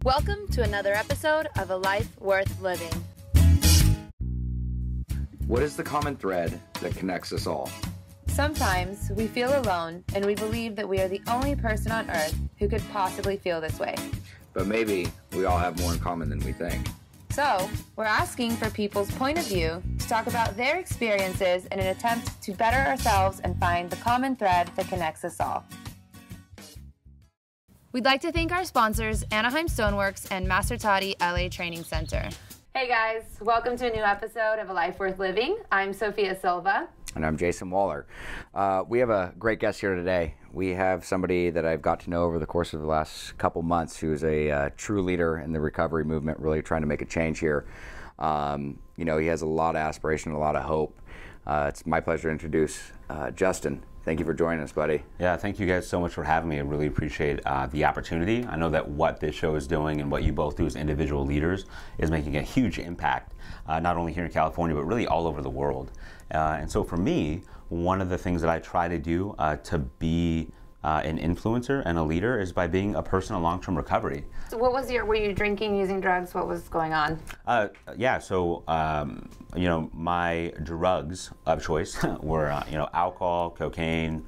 Welcome to another episode of A Life Worth Living. What is the common thread that connects us all? Sometimes we feel alone and we believe that we are the only person on earth who could possibly feel this way. But maybe we all have more in common than we think. So, we're asking for people's point of view to talk about their experiences in an attempt to better ourselves and find the common thread that connects us all. We'd like to thank our sponsors, Anaheim Stoneworks and Mastertati LA Training Center. Hey guys, welcome to a new episode of A Life Worth Living. I'm Sophia Silva. And I'm Jason Wahler. We have a great guest here today. We have somebody that I've got to know over the course of the last couple months who's a true leader in the recovery movement, really trying to make a change here. He has a lot of aspiration, a lot of hope. It's my pleasure to introduce Justin. Thank you for joining us, buddy. Yeah, thank you guys so much for having me. I really appreciate the opportunity. I know that what this show is doing and what you both do as individual leaders is making a huge impact, not only here in California, but really all over the world. And so for me, one of the things that I try to do to be an influencer and a leader is by being a person in long-term recovery. So were you drinking, using drugs? What was going on? My drugs of choice were, alcohol, cocaine,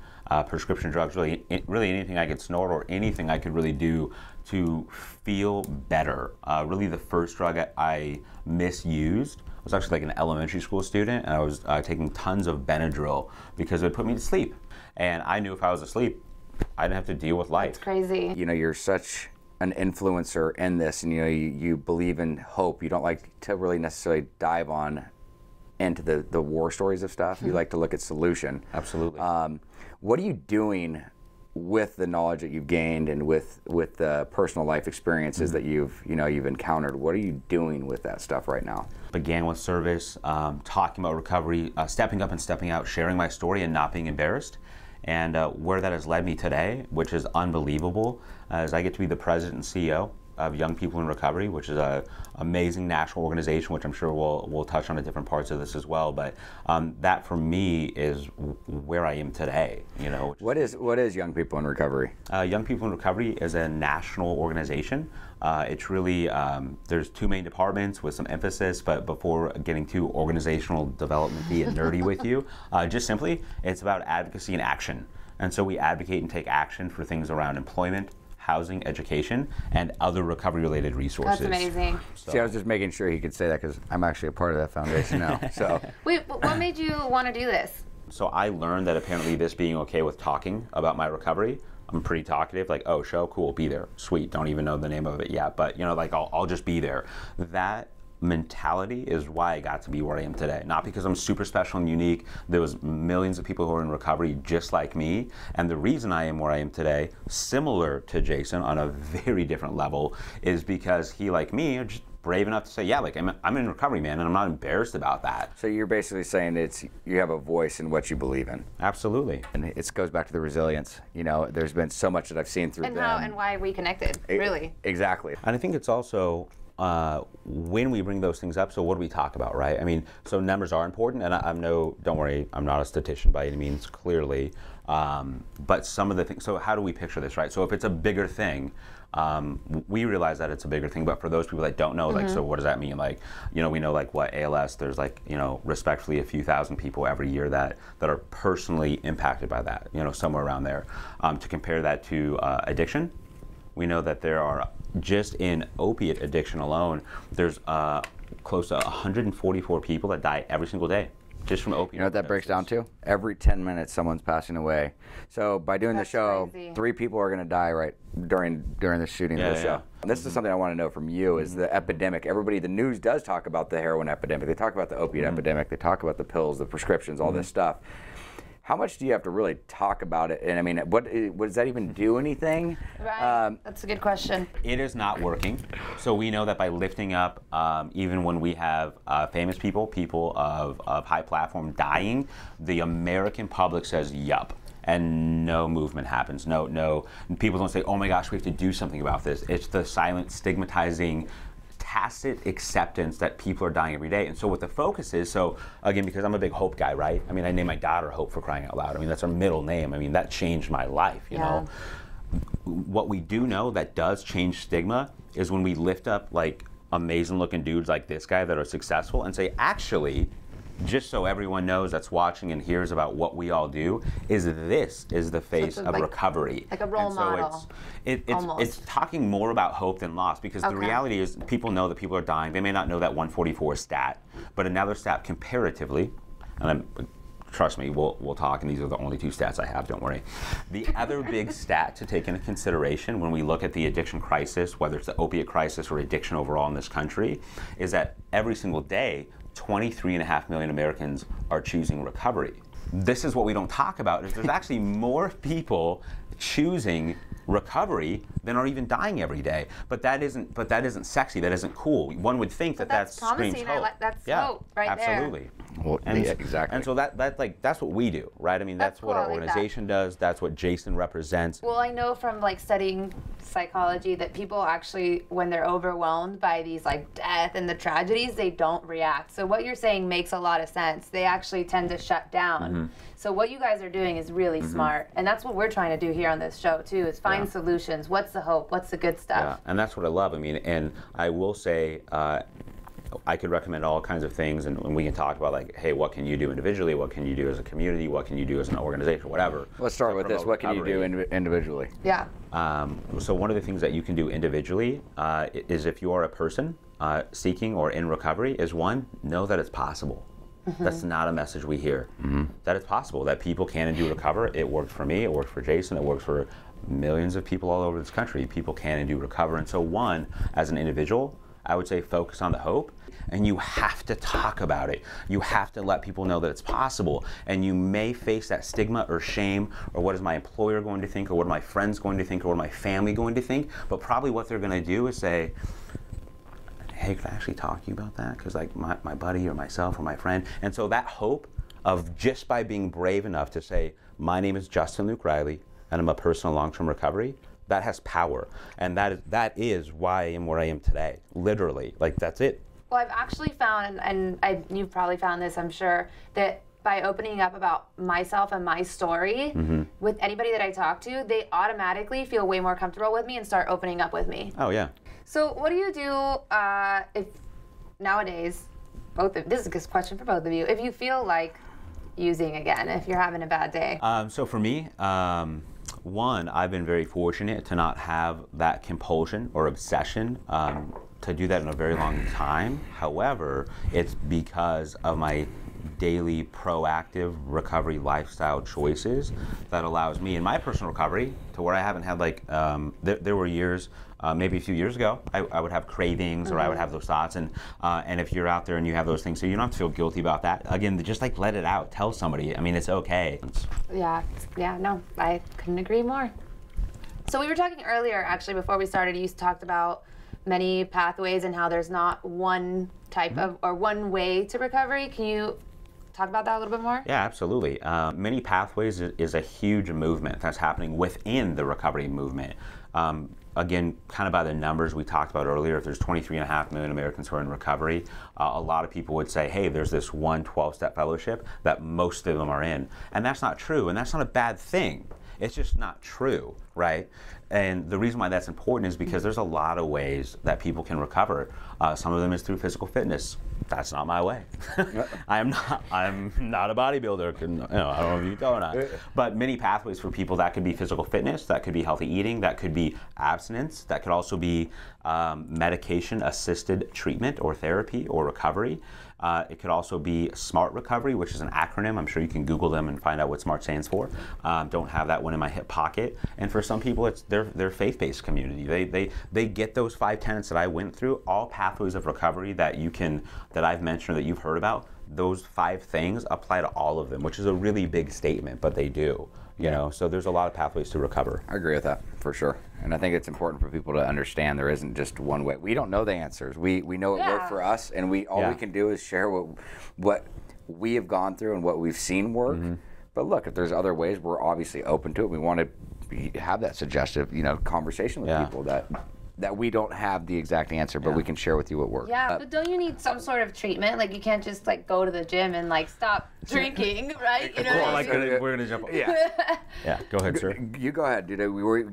prescription drugs, really anything I could snort or anything I could really do to feel better. Really the first drug I misused was actually like an elementary school student, and I was taking tons of Benadryl because it would put me to sleep. And I knew if I was asleep, I didn't have to deal with life. That's crazy. You're such an influencer in this, and you believe in hope. You don't like to really necessarily dive into the war stories of stuff. You like to look at solution. Absolutely. What are you doing with the knowledge that you've gained and with the personal life experiences that you've encountered? What are you doing with that stuff right now? Began with service, talking about recovery, stepping up and stepping out, sharing my story and not being embarrassed. And where that has led me today, which is unbelievable, is I get to be the president and CEO of Young People in Recovery, which is an amazing national organization, which I'm sure we'll touch on at different parts of this as well. But that for me is where I am today. What is Young People in Recovery? Young People in Recovery is a national organization. It's really, there's two main departments with some emphasis, but before getting too organizational development-y and nerdy with you, just simply, it's about advocacy and action. And so we advocate and take action for things around employment, housing, education, and other recovery-related resources. That's amazing. So. See, I was just making sure he could say that because I'm actually a part of that foundation now. So. Wait, what made you want to do this? So I learned that apparently this being okay with talking about my recovery, I'm pretty talkative, like, oh, show, cool, be there, sweet, don't even know the name of it yet, but I'll just be there. That mentality is why I got to be where I am today. Not because I'm super special and unique. There was millions of people who are in recovery just like me, and the reason I am where I am today, similar to Jason on a very different level, is because he, like me, are just brave enough to say, yeah, I'm in recovery, man, and I'm not embarrassed about that. So you're basically saying you have a voice in what you believe in. Absolutely. And it goes back to the resilience. There's been so much that I've seen through them. And why we connected, really. Exactly. And I think it's also when we bring those things up, so what do we talk about, right? I mean, so numbers are important, and don't worry, I'm not a statistician by any means, clearly, but some of the things, so how do we picture this, right? So if it's a bigger thing, we realize that it's a bigger thing, but for those people that don't know, so what does that mean? We know what ALS, there's respectfully a few thousand people every year that are personally impacted by that, somewhere around there. To compare that to addiction, we know that there are, just in opiate addiction alone, there's close to 144 people that die every single day just from opiate. You know what that breaks down to? Every 10 minutes someone's passing away. So by doing the show, crazy. 3 people are going to die right during the shooting of the show. And this is something I want to know from you, is the epidemic. The news does talk about the heroin epidemic. They talk about the opiate epidemic. They talk about the pills, the prescriptions, all this stuff. How much do you have to really talk about it? And I mean, what does that even do anything? Right. That's a good question. It is not working. So we know that by lifting up, even when we have famous people of high platform dying, the American public says, yup. And no movement happens. No. People don't say, oh my gosh, we have to do something about this. It's the silent, stigmatizing, tacit acceptance that people are dying every day. And so what the focus is, so again, because I'm a big Hope guy, right? I mean, I named my daughter Hope, for crying out loud. I mean, that's her middle name. I mean, that changed my life, you know? what we do know that does change stigma is when we lift up like amazing looking dudes like this guy that are successful and say, actually, just so everyone knows that's watching and hears about what we all do, this is the face of recovery. Like a role model. It's talking more about hope than loss, because the reality is people know that people are dying. They may not know that 144 stat, but another stat comparatively, and trust me, we'll talk, and these are the only 2 stats I have, don't worry. The other big stat to take into consideration when we look at the addiction crisis, whether it's the opiate crisis or addiction overall in this country, is that every single day, 23.5 million Americans are choosing recovery. This is what we don't talk about, is there's actually more people choosing recovery than are even dying every day. But that isn't sexy, that isn't cool. One would think that screams hope. That's hope right absolutely. there. Well, exactly. And so that's what we do, right? I mean, that's what our organization does. That's what Jason represents. Well, I know from like studying psychology that people actually, when they're overwhelmed by these like death and the tragedies, they don't react. So what you're saying makes a lot of sense. They actually tend to shut down. So what you guys are doing is really smart, and that's what we're trying to do here on this show too, is find solutions. What's the hope? What's the good stuff? Yeah, and that's what I love. I mean, and I will say, I could recommend all kinds of things, and we can talk about like, hey, what can you do individually? What can you do as a community? What can you do as an organization? Whatever. Let's start with this. What can you do individually? Yeah. So one of the things that you can do individually is, if you are a person seeking or in recovery, is one, know that it's possible. That's not a message we hear. That it's possible, that people can and do recover. It worked for me, it worked for Jason, it works for millions of people all over this country. People can and do recover. And so one, as an individual, I would say focus on the hope, and you have to talk about it. You have to let people know that it's possible. And you may face that stigma or shame, or what is my employer going to think, or what are my friends going to think, or what are my family going to think, but probably what they're gonna do is say, hey, could I actually talk to you about that? Because like my buddy or myself or my friend. And so that hope of just by being brave enough to say, my name is Justin Luke Riley, and I'm a person in long-term recovery, that has power. And that is why I am where I am today. Literally, like that's it. Well, I've actually found, and you've probably found this, I'm sure, that by opening up about myself and my story with anybody that I talk to, they automatically feel way more comfortable with me and start opening up with me. Oh, yeah. So what do you do if nowadays, this is a question for both of you, if you feel like using again, if you're having a bad day? So for me, one, I've been very fortunate to not have that compulsion or obsession to do that in a very long time. However, it's because of my daily proactive recovery lifestyle choices that allows me in my personal recovery to where I haven't had like, there were years, maybe a few years ago, I would have cravings or I would have those thoughts, and if you're out there and you have those things, so you don't have to feel guilty about that. Again, just like let it out, tell somebody. I mean, it's okay. Yeah, no, I couldn't agree more. So we were talking earlier, actually, before we started, you talked about many pathways and how there's not one type of, or one way to recovery. Can you talk about that a little bit more? Yeah, absolutely. Many pathways is a huge movement that's happening within the recovery movement. Again, kind of by the numbers we talked about earlier, if there's 23.5 million Americans who are in recovery, a lot of people would say, hey, there's this one 12-step fellowship that most of them are in. And that's not true, and that's not a bad thing. It's just not true, right? And the reason why that's important is because there's a lot of ways that people can recover. Some of them is through physical fitness. That's not my way. I'm not a bodybuilder. You know, I don't know if you can tell or not. But many pathways for people, that could be physical fitness, that could be healthy eating, that could be abstinence, that could also be medication-assisted treatment or therapy or recovery. It could also be SMART recovery, which is an acronym. I'm sure you can Google them and find out what SMART stands for. Don't have that one in my hip pocket. And for some people, it's their faith-based community. They get those 5 tenets that I went through, all pathways of recovery that I've mentioned or that you've heard about. Those 5 things apply to all of them, which is a really big statement, but they do. You know, so there's a lot of pathways to recover. I agree with that, for sure. And I think it's important for people to understand there isn't just one way. We don't know the answers. We know it worked for us, and all we can do is share what we have gone through and what we've seen work. But look, if there's other ways, we're obviously open to it. We want to have that suggestive, conversation with people that we don't have the exact answer, but we can share with you what works. Yeah, but don't you need some sort of treatment? Like, you can't just like go to the gym and like stop drinking, right? You know what I mean? We're gonna jump. Yeah. Yeah. Go ahead, sir. You go ahead, dude.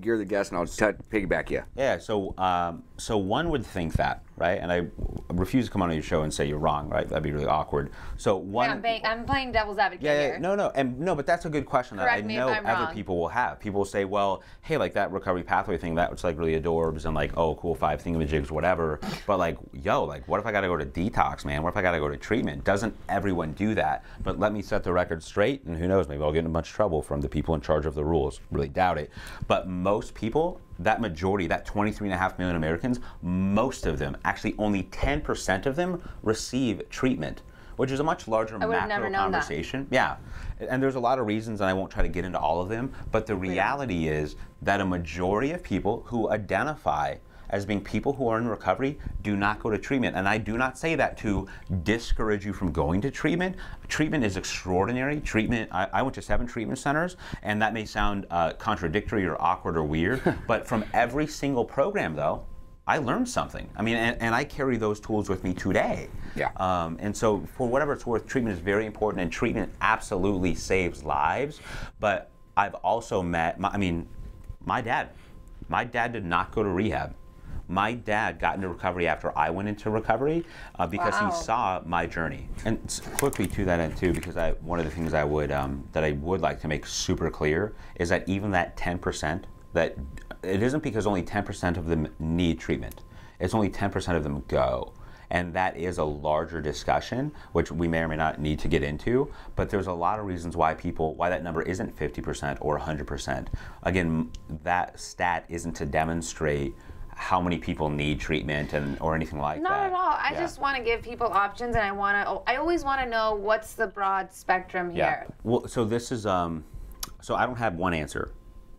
You're the guest, and I'll piggyback you. Yeah. So one would think that, right? And I refuse to come on your show and say you're wrong, right? That'd be really awkward. So one. Yeah, I'm playing devil's advocate here. No, but that's a good question that I Correct me know if I'm other wrong. people will have. People will say, well, hey, like that recovery pathway thing, that was like really adorbs and like, oh, cool 5 thingamajigs, whatever. But like, yo, like, what if I got to go to detox, man? What if I got to go to treatment? Doesn't everyone do that? But let me set the record straight, and who knows, maybe I'll get in much trouble from the people in charge of the rules. Really doubt it. But most people, that majority, that 23.5 million Americans, most of them, actually only 10% of them receive treatment, which is a much larger macro conversation. Yeah, and there's a lot of reasons, and I won't try to get into all of them, but the reality is that a majority of people who identify as being people who are in recovery do not go to treatment. And I do not say that to discourage you from going to treatment. Treatment is extraordinary. Treatment, I went to 7 treatment centers, and that may sound contradictory or awkward or weird, but from every single program, though, I learned something. I mean, and I carry those tools with me today. Yeah. And so for whatever it's worth, treatment is very important, and treatment absolutely saves lives. But I've also met, my dad. My dad did not go to rehab. My dad got into recovery after I went into recovery because he saw my journey. And quickly to that end too, because one of the things I would that I would like to make super clear is that even that 10%, that it isn't because only 10% of them need treatment. It's only 10% of them go. And that is a larger discussion, which we may or may not need to get into, but there's a lot of reasons why that number isn't 50% or 100%. Again, that stat isn't to demonstrate how many people need treatment or anything like that. Not at all. I just want to give people options, and I always want to know what's the broad spectrum here. Yeah. Well, so this is, so I don't have one answer.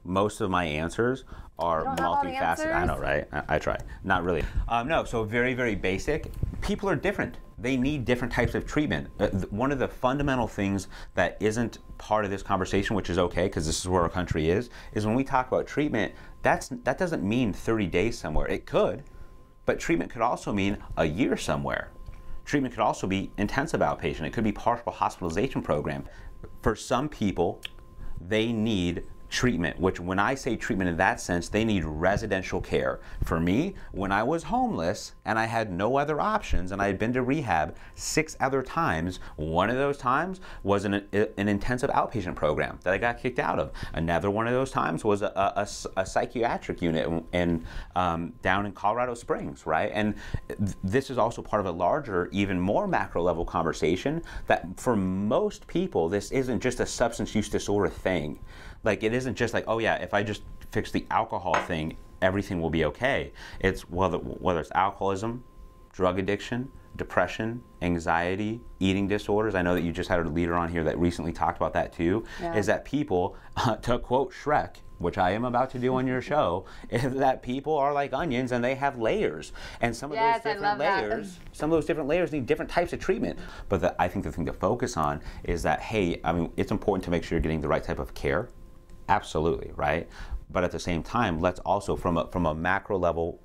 Most of my answers are multifaceted. I know, right? I try. Not really. No, so very, very basic. People are different. They need different types of treatment. One of the fundamental things that isn't part of this conversation, which is okay, because this is where our country is when we talk about treatment, that doesn't mean 30 days somewhere. It could, but treatment could also mean a year somewhere. Treatment could also be intensive outpatient. It could be partial hospitalization program. For some people, they need treatment, which when I say treatment in that sense, they need residential care. For me, when I was homeless and I had no other options and I had been to rehab 6 other times, one of those times was an intensive outpatient program that I got kicked out of. Another one of those times was a psychiatric unit down in Colorado Springs, right? And this is also part of a larger, even more macro level conversation that for most people, this isn't just a substance use disorder thing. Like, it isn't just like, oh yeah, if I just fix the alcohol thing, everything will be okay. It's whether it's alcoholism, drug addiction, depression, anxiety, eating disorders. I know that you just had a leader on here that recently talked about that too, is that people, to quote Shrek, which I am about to do on your show, is that people are like onions and they have layers. And some of those different layers need different types of treatment. But I think the thing to focus on is that, hey, I mean, it's important to make sure you're getting the right type of care. Absolutely, right? But at the same time, let's also, from a macro level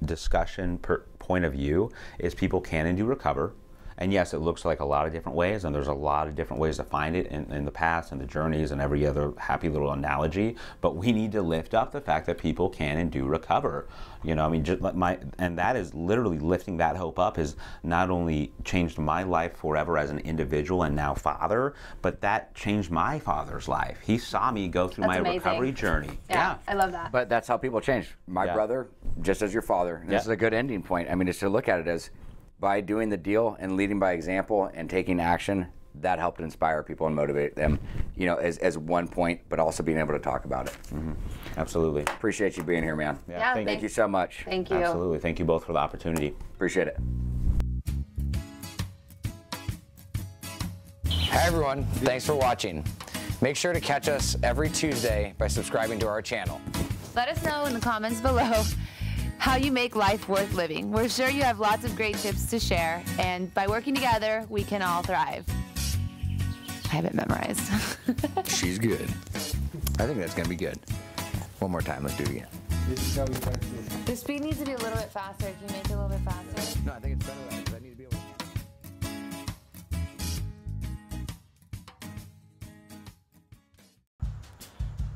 discussion point of view, is people can and do recover. And yes, it looks like a lot of different ways, and there's a lot of different ways to find it in the past and the journeys and every other happy little analogy. But we need to lift up the fact that people can and do recover. You know, I mean, and that is literally lifting that hope up has not only changed my life forever as an individual and now father, but that changed my father's life. He saw me go through my recovery journey. Yeah, I love that. But that's how people change. My brother, just as your father, and this is a good ending point. I mean, it's to look at it as, by doing the deal and leading by example and taking action, that helped inspire people and motivate them, you know, as one point, but also being able to talk about it. Mm-hmm. Absolutely. Appreciate you being here, man. Yeah, thank you so much. Thank you. Absolutely. Thank you both for the opportunity. Appreciate it. Hi, everyone. Thanks for watching. Make sure to catch us every Tuesday by subscribing to our channel. Let us know in the comments below how you make life worth living. We're sure you have lots of great tips to share, and by working together, we can all thrive. I have it memorized. She's good. I think that's gonna be good. One more time, let's do it again. The speed needs to be a little bit faster. Can you make it a little bit faster? No, I think it's better that.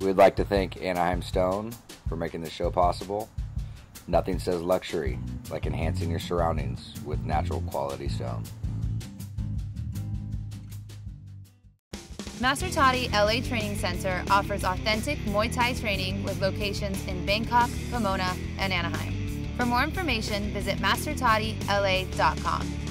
We'd like to thank Anaheim Stone for making this show possible. Nothing says luxury like enhancing your surroundings with natural quality stone. Master Toddy LA Training Center offers authentic Muay Thai training with locations in Bangkok, Pomona, and Anaheim. For more information, visit mastertoddyla.com.